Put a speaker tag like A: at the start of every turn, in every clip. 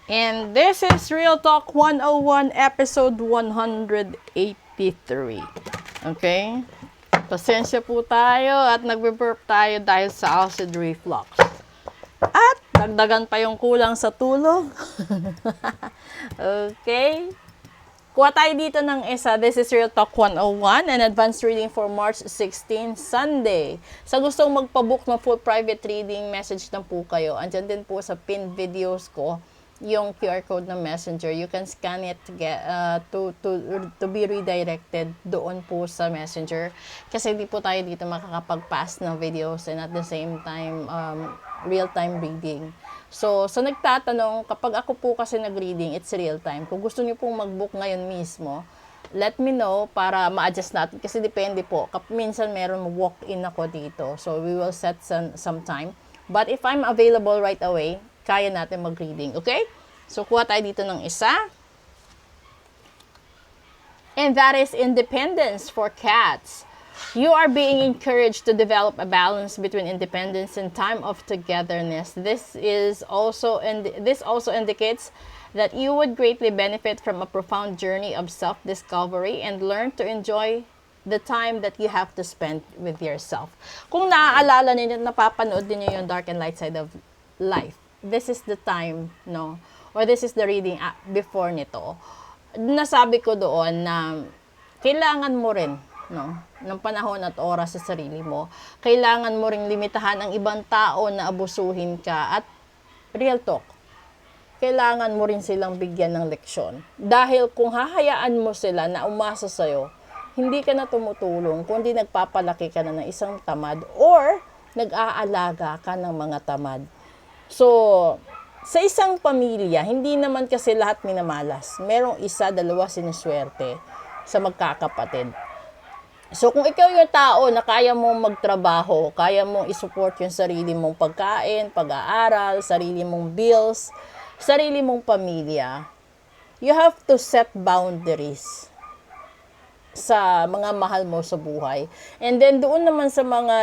A: And this is Real Talk 101, episode 183. Okay? Pasensya po tayo at nagbe-burp tayo dahil sa acid reflux. At dagdagan pa yung kulang sa tulog. Okay? Kuha tayo dito ng isa. This is Real Talk 101, an advanced reading for March 16, Sunday. Sa gustong magpabook ng full private reading, message na po kayo. Andyan din po sa pinned videos ko yung QR code ng Messenger. You can scan it to get to be redirected doon po sa Messenger. Kasi hindi po tayo dito makakapag-pass ng videos and at the same time real-time reading. So, sa nagtatanong, kapag ako po kasi nag-reading, it's real-time. Kung gusto niyo pong mag-book ngayon mismo, let me know para ma-adjust natin. Kasi depende po. Minsan meron walk-in ako dito. So, we will set some time. But if I'm available right away, kaya natin mag-reading. Okay? So, kuha tayo dito ng isa. And that is independence for cats. You are being encouraged to develop a balance between independence and time of togetherness. This also indicates that you would greatly benefit from a profound journey of self-discovery and learn to enjoy the time that you have to spend with yourself. Kung naaalala niyo, napapanood din niyo yung Dark and Light Side of Life. This is the time, no? Or this is the reading before nito. Nasabi ko doon na kailangan mo rin, no, ng panahon at oras sa sarili mo. Kailangan mo ring limitahan ang ibang tao na abusuhin ka at real talk. Kailangan mo rin silang bigyan ng leksyon. Dahil kung hahayaan mo sila na umasa sa'yo, hindi ka na tumutulong, kundi nagpapalaki ka na ng isang tamad or nag-aalaga ka ng mga tamad. So, sa isang pamilya, hindi naman kasi lahat minamalas. Merong isa, dalawa sinuswerte sa magkakapatid. So, kung ikaw yung tao na kaya mong magtrabaho, kaya mong isupport yung sarili mong pagkain, pag-aaral, sarili mong bills, sarili mong pamilya, you have to set boundaries sa mga mahal mo sa buhay. And then, doon naman sa mga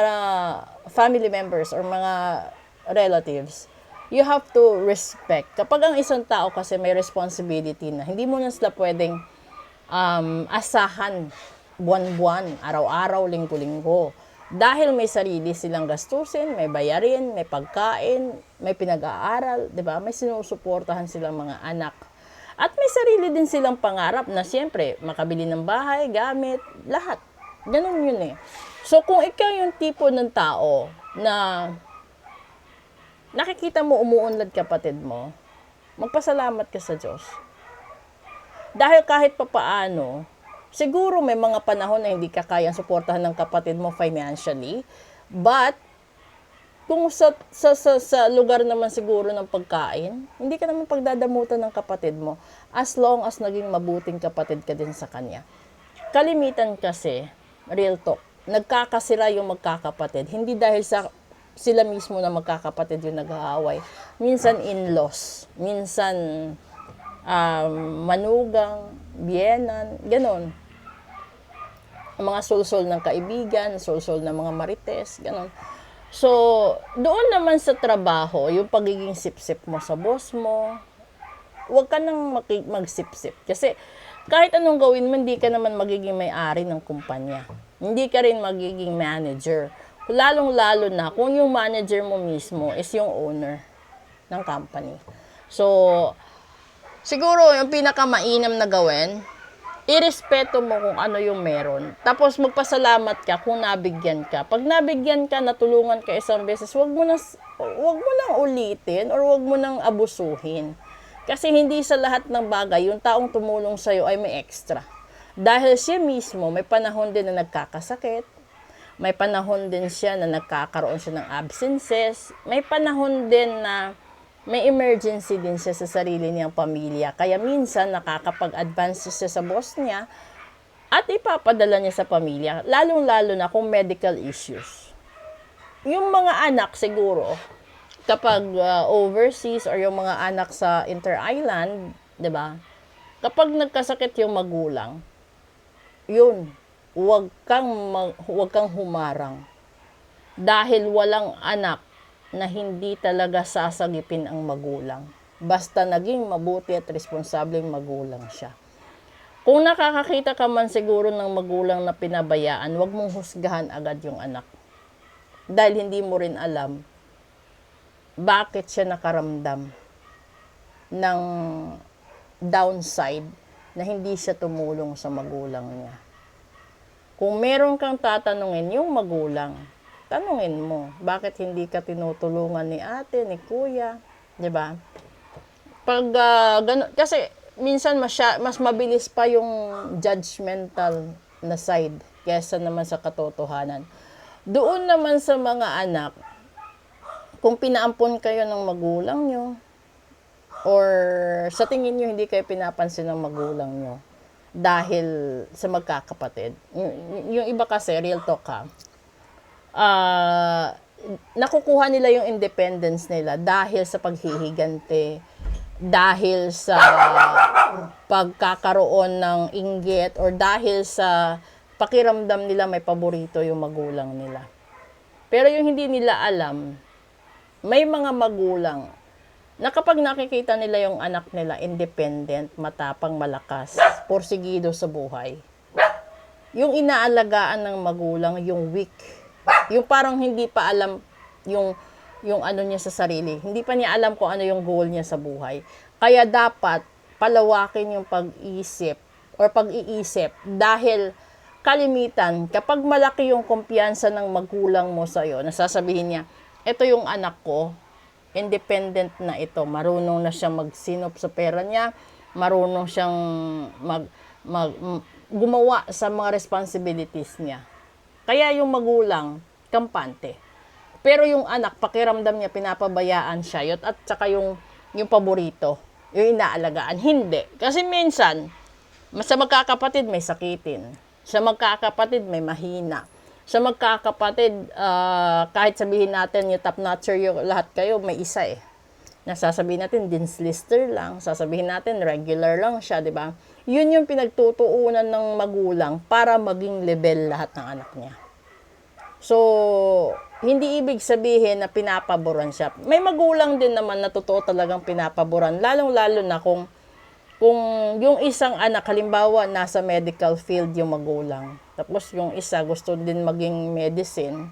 A: family members or mga relatives, you have to respect. Kapag ang isang tao kasi may responsibility na, hindi mo na sila pwedeng asahan buwan-buwan, araw-araw, linggo-linggo. Dahil may sarili silang gastusin, may bayarin, may pagkain, may pinag-aaral, 'di ba? May sinusuportahan silang mga anak. At may sarili din silang pangarap na siyempre makabili ng bahay, gamit, lahat. Ganun yun eh. So kung ikaw yung tipo ng tao na nakikita mo umuunlad kapatid mo, magpasalamat ka sa Diyos. Dahil kahit papaano, siguro may mga panahon na hindi ka kayang suportahan ng kapatid mo financially, but kung sa lugar naman siguro ng pagkain, hindi ka naman pagdadamutan ng kapatid mo as long as naging mabuting kapatid ka din sa kanya. Kalimitan kasi, real talk, nagkakasira yung magkakapatid. Hindi dahil sa sila mismo na magkakapatid yung nag-aaway. Minsan in-laws, minsan manugang, biyenan, ganon. Mga sulsol ng kaibigan, sulsol ng mga marites, ganon. So, doon naman sa trabaho, yung pagiging sip-sip mo sa boss mo, huwag ka nang magsip-sip. Kasi kahit anong gawin mo, hindi ka naman magiging may-ari ng kumpanya. Hindi ka rin magiging manager. Lalong-lalo na kung yung manager mo mismo is yung owner ng company. So, siguro yung pinakamainam na gawin, irespeto mo kung ano yung meron. Tapos magpasalamat ka kung nabigyan ka. Pag nabigyan ka, natulungan ka isang beses, wag mo nang ulitin or wag mo nang abusuhin. Kasi hindi sa lahat ng bagay, yung taong tumulong sa'yo ay may extra. Dahil siya mismo, may panahon din na nagkakasakit, may panahon din siya na nagkakaroon siya ng absences, may panahon din na may emergency din siya sa sarili niyang pamilya. Kaya minsan nakakapag-advance siya sa boss niya at ipapadala niya sa pamilya, lalong-lalo na kung medical issues. Yung mga anak siguro, kapag overseas or yung mga anak sa inter-island, 'di ba? Kapag nagkasakit yung magulang, yun, huwag kang humarang. Dahil walang anak na hindi talaga sasagipin ang magulang. Basta naging mabuti at responsableng magulang siya. Kung nakakakita ka man siguro ng magulang na pinabayaan, huwag mong husgahan agad yung anak. Dahil hindi mo rin alam bakit siya nakaramdam ng downside na hindi siya tumulong sa magulang niya. Kung meron kang tatanungin yung magulang, tanungin mo, bakit hindi ka tinutulungan ni ate, ni kuya, 'di ba? Pag ganun, kasi minsan mas mabilis pa yung judgmental na side kaysa naman sa katotohanan. Doon naman sa mga anak, kung pinaampon kayo ng magulang nyo, or sa tingin nyo hindi kayo pinapansin ng magulang nyo dahil sa magkakapatid. Yung iba kasi, real talk ha, nakukuha nila yung independence nila dahil sa paghihigante, dahil sa pagkakaroon ng inggit, or dahil sa pakiramdam nila may paborito yung magulang nila. Pero yung hindi nila alam, may mga magulang na kapag nakikita nila yung anak nila independent, matapang, malakas, porsigido sa buhay, yung inaalagaan ng magulang, yung weak, yung parang hindi pa alam yung ano niya sa sarili. Hindi pa niya alam kung ano yung goal niya sa buhay. Kaya dapat palawakin yung pag-iisip or pag-iisip dahil kalimitan, kapag malaki yung kumpiyansa ng magulang mo sa'yo, nasasabihin niya, ito yung anak ko, independent na ito, marunong na siyang magsinop sa pera niya, marunong siyang gumawa sa mga responsibilities niya. Kaya yung magulang, kampante. Pero yung anak, pakiramdam niya, pinapabayaan siya, at saka yung paborito, yung inaalagaan. Hindi. Kasi minsan, sa magkakapatid may sakitin. Sa magkakapatid may mahina. Sa magkakapatid, kahit sabihin natin yung top notcher yung lahat kayo, may isa eh. Nasasabihin natin, Dean's Lister lang. Sasabihin natin, regular lang siya, di ba? Yun yung pinagtutuunan ng magulang para maging level lahat ng anak niya. So, hindi ibig sabihin na pinapaboran siya. May magulang din naman na totoo talagang pinapaboran. Lalong-lalo na kung yung isang anak, halimbawa, nasa medical field yung magulang. Tapos yung isa gusto din maging medicine.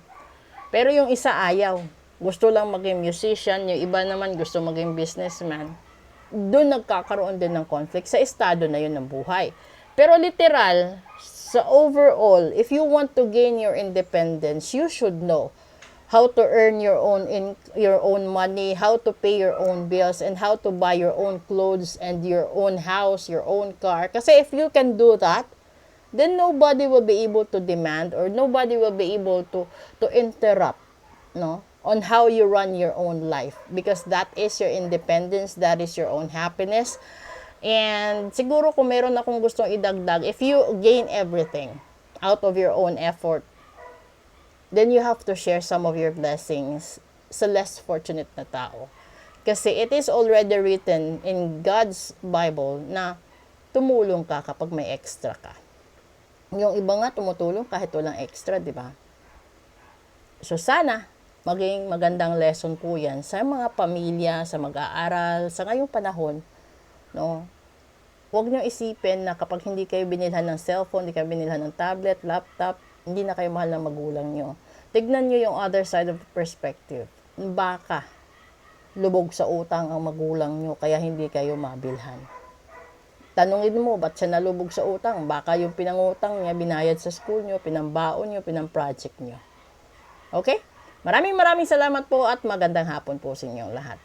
A: Pero yung isa ayaw. Gusto lang maging musician. Yung iba naman gusto maging businessman. Doon nagkakaroon din ng conflict sa estado na yun ng buhay. Pero literal, sa overall, if you want to gain your independence, you should know how to earn your own money, how to pay your own bills, and how to buy your own clothes and your own house, your own car. Kasi if you can do that, then nobody will be able to demand or nobody will be able to interrupt, no, on how you run your own life, because that is your independence, that is your own happiness. And siguro kung meron akong gustong idagdag, if you gain everything out of your own effort, then you have to share some of your blessings sa less fortunate na tao. Kasi it is already written in God's Bible na tumulong ka kapag may extra ka. Yung iba nga tumutulong kahit walang extra, di ba? So sana maging magandang lesson po yan sa mga pamilya, sa mag-aaral, sa ngayong panahon, no? Huwag niyo isipin na kapag hindi kayo binilhan ng cellphone, hindi kayo binilhan ng tablet, laptop, hindi na kayo mahal ng magulang nyo. Tignan nyo yung other side of the perspective. Baka lubog sa utang ang magulang nyo, kaya hindi kayo mabilhan. Tanungin mo, ba't siya nalubog sa utang? Baka yung pinangutang niya, binayad sa school nyo, pinambaon nyo, pinamproject nyo. Okay? Maraming salamat po at magandang hapon po sa inyong lahat.